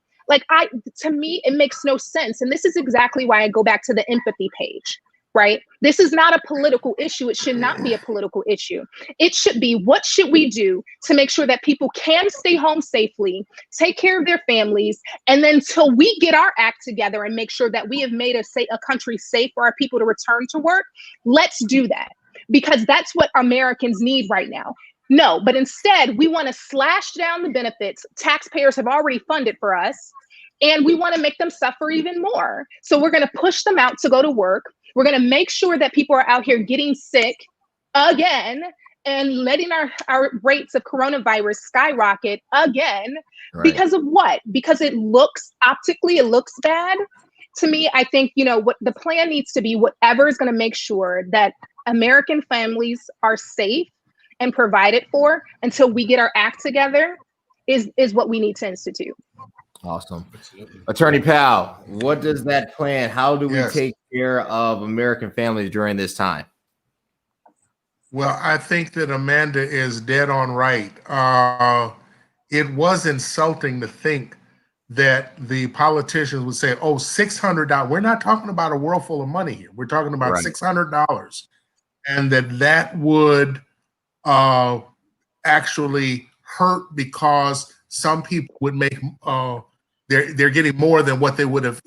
To me, it makes no sense. And this is exactly why I go back to the empathy page, right? This is not a political issue. It should not be a political issue. It should be, what should we do to make sure that people can stay home safely, take care of their families, and then till we get our act together and make sure that we have made a country safe for our people to return to work, let's do that. Because that's what Americans need right now. No, but instead, we want to slash down the benefits taxpayers have already funded for us, and we want to make them suffer even more. So we're going to push them out to go to work. We're going to make sure that people are out here getting sick again and letting our rates of coronavirus skyrocket again. Right. Because of what? Because it looks bad. To me, I think, what the plan needs to be, whatever is going to make sure that American families are safe and provided for until we get our act together is what we need to institute. Awesome. Attorney Powell, what does that plan? How do we Yes. take care of American families during this time? Well, I think that Amanda is dead on right. It was insulting to think that the politicians would say, oh, $600. We're not talking about a world full of money here. We're talking about Right. $600. And that would actually hurt because some people would make, they're getting more than what they would have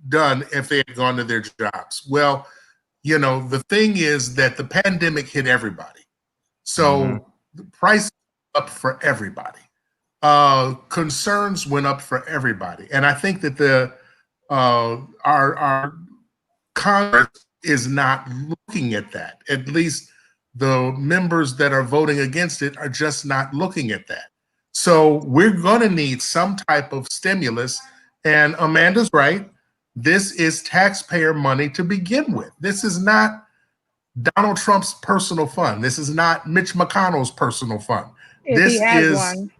done if they had gone to their jobs. Well, the thing is that the pandemic hit everybody. So the price up for everybody. Concerns went up for everybody. And I think that our Congress is not looking at that. At least the members that are voting against it are just not looking at that. So we're going to need some type of stimulus. And Amanda's right. This is taxpayer money to begin with. This is not Donald Trump's personal fund. This is not Mitch McConnell's personal fund. If he has one.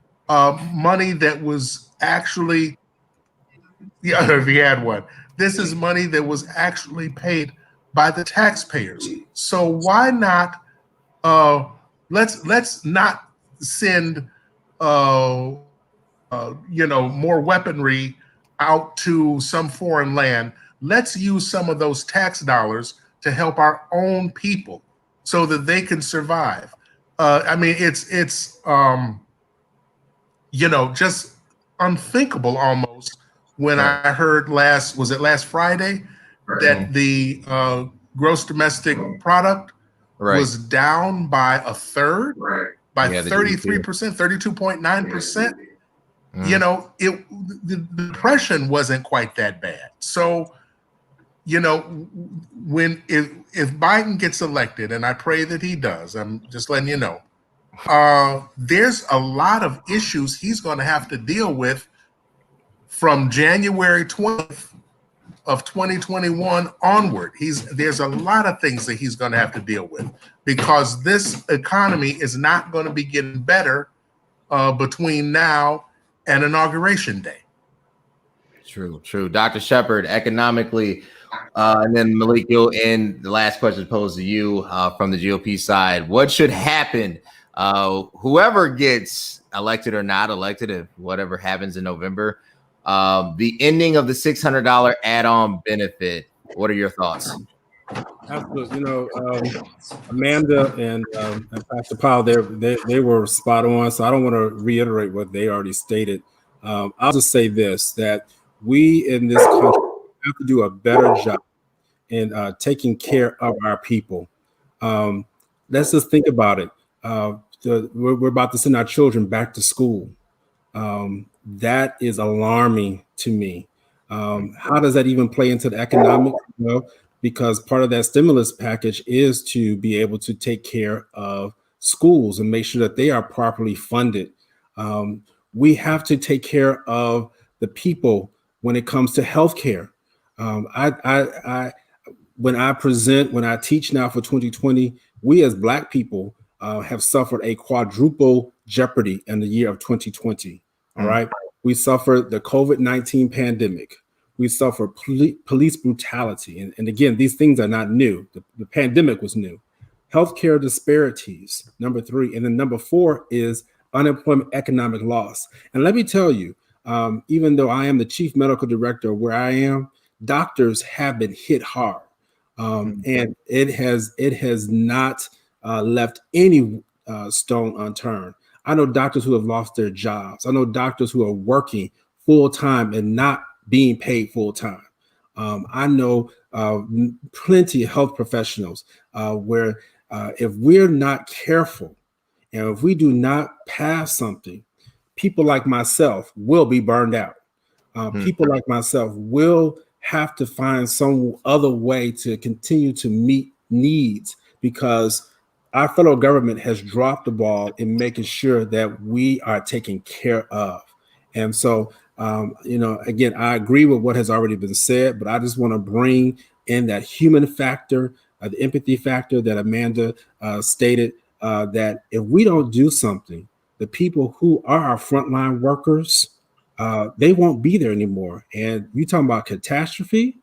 Money that was actually, if he had one. This is money that was actually paid by the taxpayers. So why not? Let's not send more weaponry out to some foreign land. Let's use some of those tax dollars to help our own people so that they can survive. It's just unthinkable almost when I heard last Friday that the gross domestic product was down by a third, by 33%, 32.9%. The depression wasn't quite that bad. So, if Biden gets elected, and I pray that he does, I'm just letting you know, there's a lot of issues he's going to have to deal with from January 20th of 2021 onward. There's a lot of things that he's going to have to deal with because this economy is not going to be getting better between now and Inauguration Day. True. Dr. Shepard, economically, and then Malik, you'll end. The last question posed to you from the GOP side. What should happen? Whoever gets elected or not elected, if whatever happens in November, the ending of the $600 add-on benefit. What are your thoughts? Absolutely. Amanda and Pastor Powell, they were spot on. So I don't want to reiterate what they already stated. I'll just say this, that we in this country have to do a better job in taking care of our people. Let's just think about it. We're about to send our children back to school. That is alarming to me. How does that even play into the economics? Because part of that stimulus package is to be able to take care of schools and make sure that they are properly funded. We have to take care of the people when it comes to healthcare. When I teach now for 2020, we as Black people have suffered a quadruple jeopardy in the year of 2020. All right. We suffered the COVID-19 pandemic. We suffered police brutality. And again, these things are not new. The pandemic was new. Healthcare disparities, number 3. And then number 4 is unemployment, economic loss. And let me tell you, even though I am the chief medical director where I am, doctors have been hit hard. And it has not left any stone unturned. I know doctors who have lost their jobs. I know doctors who are working full time and not being paid full time. I know plenty of health professionals where if we're not careful and if we do not pass something, people like myself will be burned out. People like myself will have to find some other way to continue to meet needs because our federal government has dropped the ball in making sure that we are taken care of. And so, again, I agree with what has already been said, but I just want to bring in that human factor, the empathy factor that Amanda stated, that if we don't do something, the people who are our frontline workers, they won't be there anymore. And you talking about catastrophe?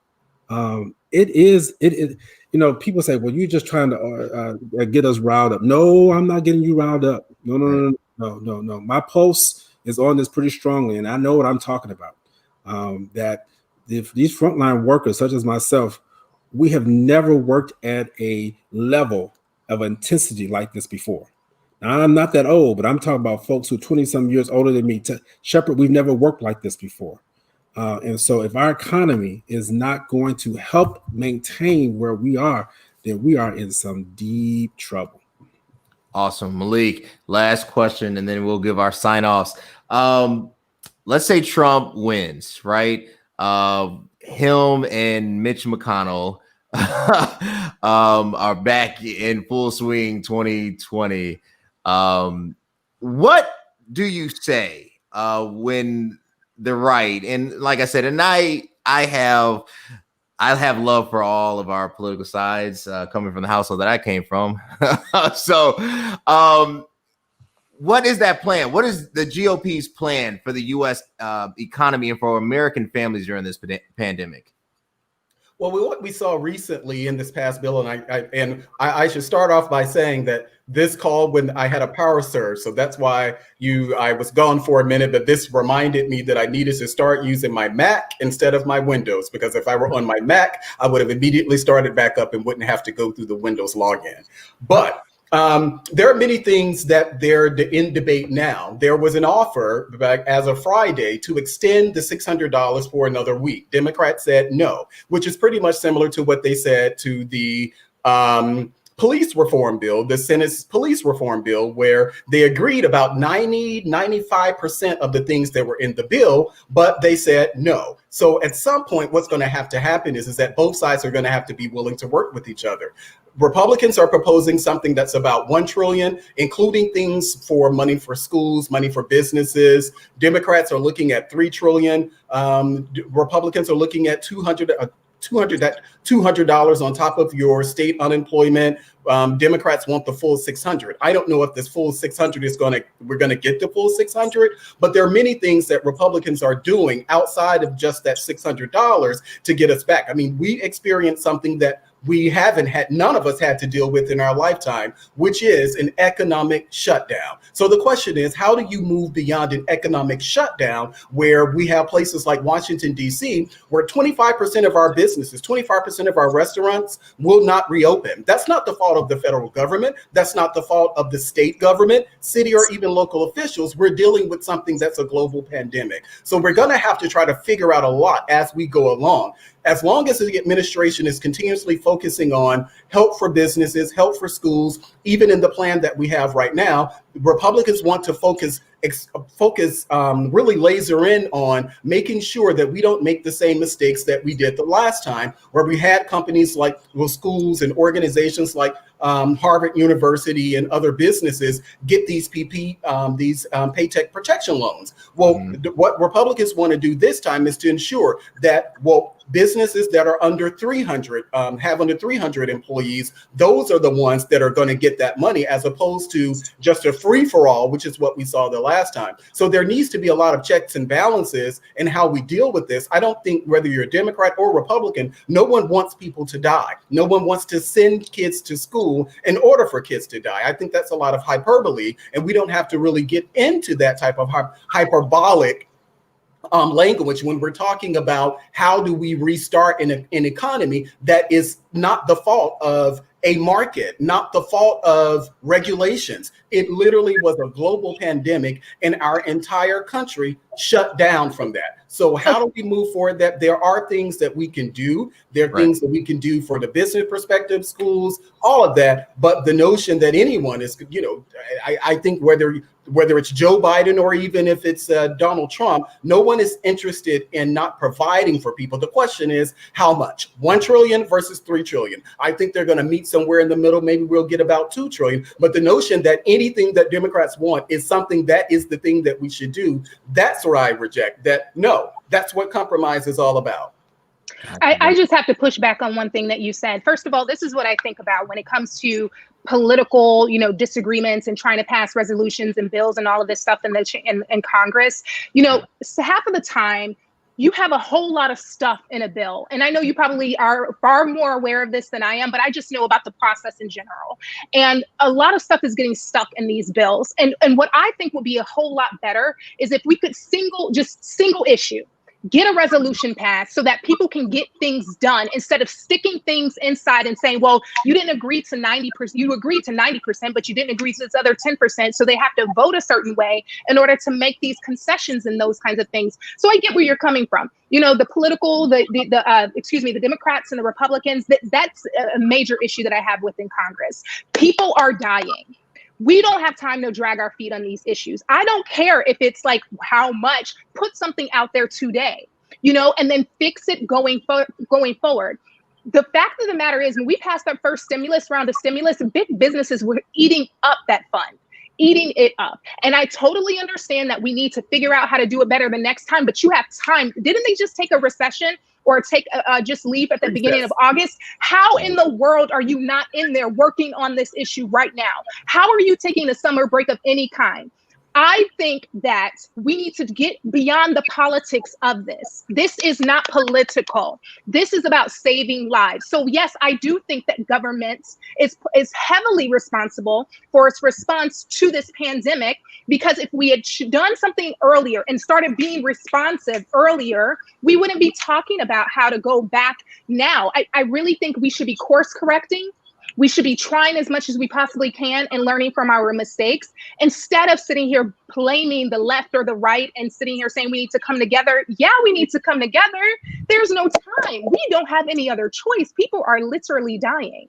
People say, well, you're just trying to get us riled up. No, I'm not getting you riled up. No. My pulse is on this pretty strongly, and I know what I'm talking about. That if these frontline workers, such as myself, we have never worked at a level of intensity like this before. Now, I'm not that old, but I'm talking about folks who are 20-some years older than me. Shepherd, we've never worked like this before. And so if our economy is not going to help maintain where we are, then we are in some deep trouble. Awesome. Malik, last question, and then we'll give our sign-offs. Let's say Trump wins, right? Him and Mitch McConnell are back in full swing 2020. What do you say when the right, and like I said, and I have love for all of our political sides, coming from the household that I came from. So what is that plan? What is the GOP's plan for the U.S. Economy and for American families during this pandemic? Well, what we saw recently in this past bill, and I should start off by saying that this called when I had a power surge. So that's why I was gone for a minute, but this reminded me that I needed to start using my Mac instead of my Windows, because if I were on my Mac, I would have immediately started back up and wouldn't have to go through the Windows login. But there are many things that they're in debate now. There was an offer back as of Friday to extend the $600 for another week. Democrats said no, which is pretty much similar to what they said to the police reform bill, the Senate's police reform bill, where they agreed about 95% of the things that were in the bill, but they said no. So at some point, what's going to have to happen is that both sides are going to have to be willing to work with each other. Republicans are proposing something that's about $1 trillion, including things for money for schools, money for businesses. Democrats are looking at $3 trillion. Republicans are looking at $200 on top of your state unemployment. Democrats want the full 600. I don't know if this full 600 we're going to get the full 600, but there are many things that Republicans are doing outside of just that $600 to get us back. I mean, we experienced something that none of us had to deal with in our lifetime, which is an economic shutdown. So the question is, how do you move beyond an economic shutdown where we have places like Washington, D.C., where 25% of our businesses, 25% of our restaurants will not reopen? That's not the fault of the federal government. That's not the fault of the state government, city, or even local officials. We're dealing with something that's a global pandemic. So we're going to have to try to figure out a lot as we go along. As long as the administration is continuously focusing on help for businesses, help for schools, even in the plan that we have right now, Republicans want to focus really laser in on making sure that we don't make the same mistakes that we did the last time, where we had companies like schools and organizations like Harvard University and other businesses get these paycheck protection loans. Well, what Republicans want to do this time is to ensure that, businesses that are under 300, have under 300 employees, those are the ones that are going to get that money, as opposed to just a free-for-all, which is what we saw the last time. So there needs to be a lot of checks and balances in how we deal with this. I don't think whether you're a Democrat or Republican, no one wants people to die. No one wants to send kids to school in order for kids to die. I think that's a lot of hyperbole, and we don't have to really get into that type of hyperbolic language when we're talking about how do we restart an economy that is not the fault of a market, not the fault of regulations. It literally was a global pandemic, and our entire country shut down from that. So how do we move forward? That there are things that we can do. There are things that we can do for the business perspective, schools, all of that. But the notion that anyone is, I think whether it's Joe Biden or even if it's Donald Trump, no one is interested in not providing for people. The question is how much? $1 trillion versus $3 trillion. I think they're going to meet somewhere in the middle. Maybe we'll get about 2 trillion. But the notion that anything that Democrats want is something that is the thing that we should do, that's where I reject that. No, that's what compromise is all about. I just have to push back on one thing that you said. First of all, this is what I think about when it comes to political, disagreements and trying to pass resolutions and bills and all of this stuff in Congress. So half of the time, you have a whole lot of stuff in a bill. And I know you probably are far more aware of this than I am, but I just know about the process in general. And a lot of stuff is getting stuck in these bills. And what I think would be a whole lot better is if we could single issue, get a resolution passed so that people can get things done instead of sticking things inside and saying, well, you didn't agree to 90%, you agreed to 90%, but you didn't agree to this other 10%. So they have to vote a certain way in order to make these concessions and those kinds of things. So I get where you're coming from. The political, the Democrats and the Republicans, that's a major issue that I have within Congress. People are dying. We don't have time to drag our feet on these issues. I don't care if it's like how much, put something out there today, and then fix it going forward. The fact of the matter is, when we passed that first round of stimulus, big businesses were eating up that fund, eating it up. And I totally understand that we need to figure out how to do it better the next time, but you have time. Didn't they just take a recession or just leave at the beginning of August? How in the world are you not in there working on this issue right now? How are you taking a summer break of any kind? I think that we need to get beyond the politics of this. This is not political. This is about saving lives. So yes, I do think that government is heavily responsible for its response to this pandemic, because if we had done something earlier and started being responsive earlier, we wouldn't be talking about how to go back now. I really think we should be course correcting. We should be trying as much as we possibly can and learning from our mistakes, instead of sitting here blaming the left or the right and sitting here saying we need to come together. Yeah, we need to come together. There's no time. We don't have any other choice. People are literally dying.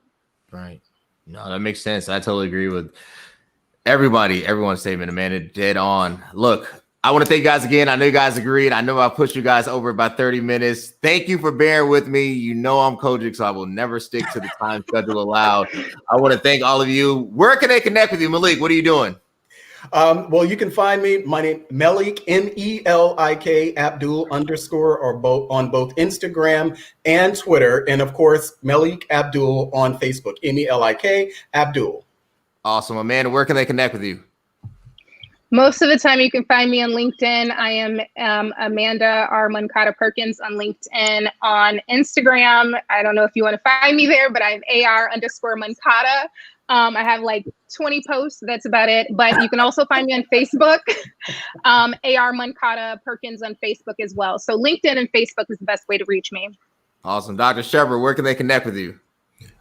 Right. No, that makes sense. I totally agree with everyone's statement. Amanda, dead on. Look, I want to thank you guys again. I know you guys agreed. I know I pushed you guys over about 30 minutes. Thank you for bearing with me. I'm Kojic, so I will never stick to the time schedule allowed. I want to thank all of you. Where can they connect with you? Malik, what are you doing? Well, you can find me. My name Melik, MELIK Abdul _ or both on both Instagram and Twitter. And of course, Melik Abdul on Facebook, MELIK Abdul. Awesome. Amanda, where can they connect with you? Most of the time, you can find me on LinkedIn. I am Amanda R. Moncada Perkins on LinkedIn. On Instagram, I don't know if you want to find me there, but I'm AR_Moncada. I have like 20 posts. That's about it. But you can also find me on Facebook, AR Moncada Perkins on Facebook as well. So LinkedIn and Facebook is the best way to reach me. Awesome. Dr. Shepard, where can they connect with you?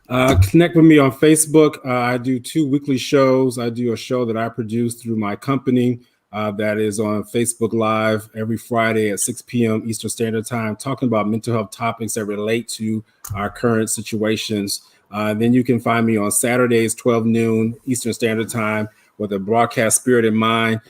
Connect with me on Facebook. I do 2 weekly shows. I do a show that I produce through my company that is on Facebook Live every Friday at 6 p.m. Eastern Standard Time, talking about mental health topics that relate to our current situations. Then you can find me on Saturdays, 12 noon Eastern Standard Time, with a broadcast Spirit in Mind,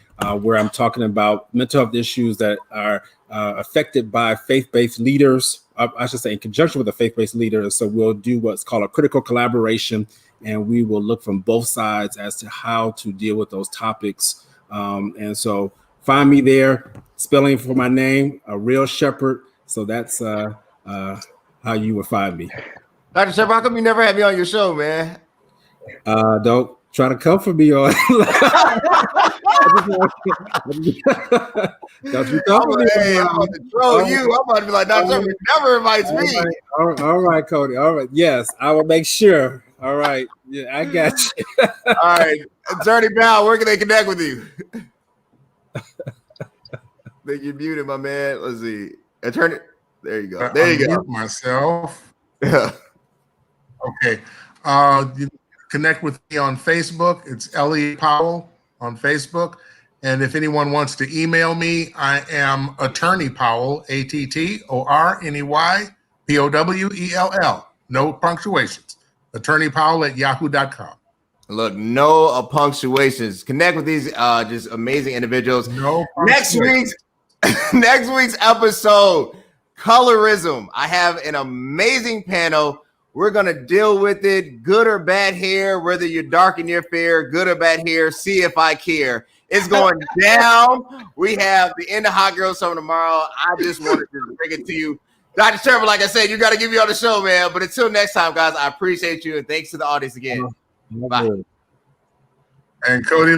where I'm talking about mental health issues that are affected by faith-based leaders. I should say in conjunction with a faith-based leader. So we'll do what's called a critical collaboration, and we will look from both sides as to how to deal with those topics. And so find me there. Spelling for my name, a real shepherd. So that's how you would find me. Dr. Shepard, how come you never had me on your show, man? Don't try to come for me on. Don't you come for me? Hey, I'm about to troll you. I'm about to be like, Dr. Shepard never invites me. All right, Cody. All right. Yes, I will make sure. All right. Yeah, I got you. All right. Attorney Brown, where can they connect with you? I think you're muted, my man. Let's see. Attorney. There you go. There you go. Myself. Yeah. Okay. You connect with me on Facebook. It's Elliot Powell on Facebook. And if anyone wants to email me, I am Attorney Powell, ATTORNEYPOWELL. No punctuations. Attorney Powell at yahoo.com. Look, no punctuations. Connect with these just amazing individuals. No next week's episode, colorism. I have an amazing panel We're going to deal with it, good or bad hair, whether you're dark in your fair, good or bad hair, see if I care. It's going down. We have the End of Hot Girl Summer tomorrow. I just wanted to bring it to you. Dr. Trevor, like I said, you got to give me on the show, man. But until next time, guys, I appreciate you. And thanks to the audience again. Bye. And Cody,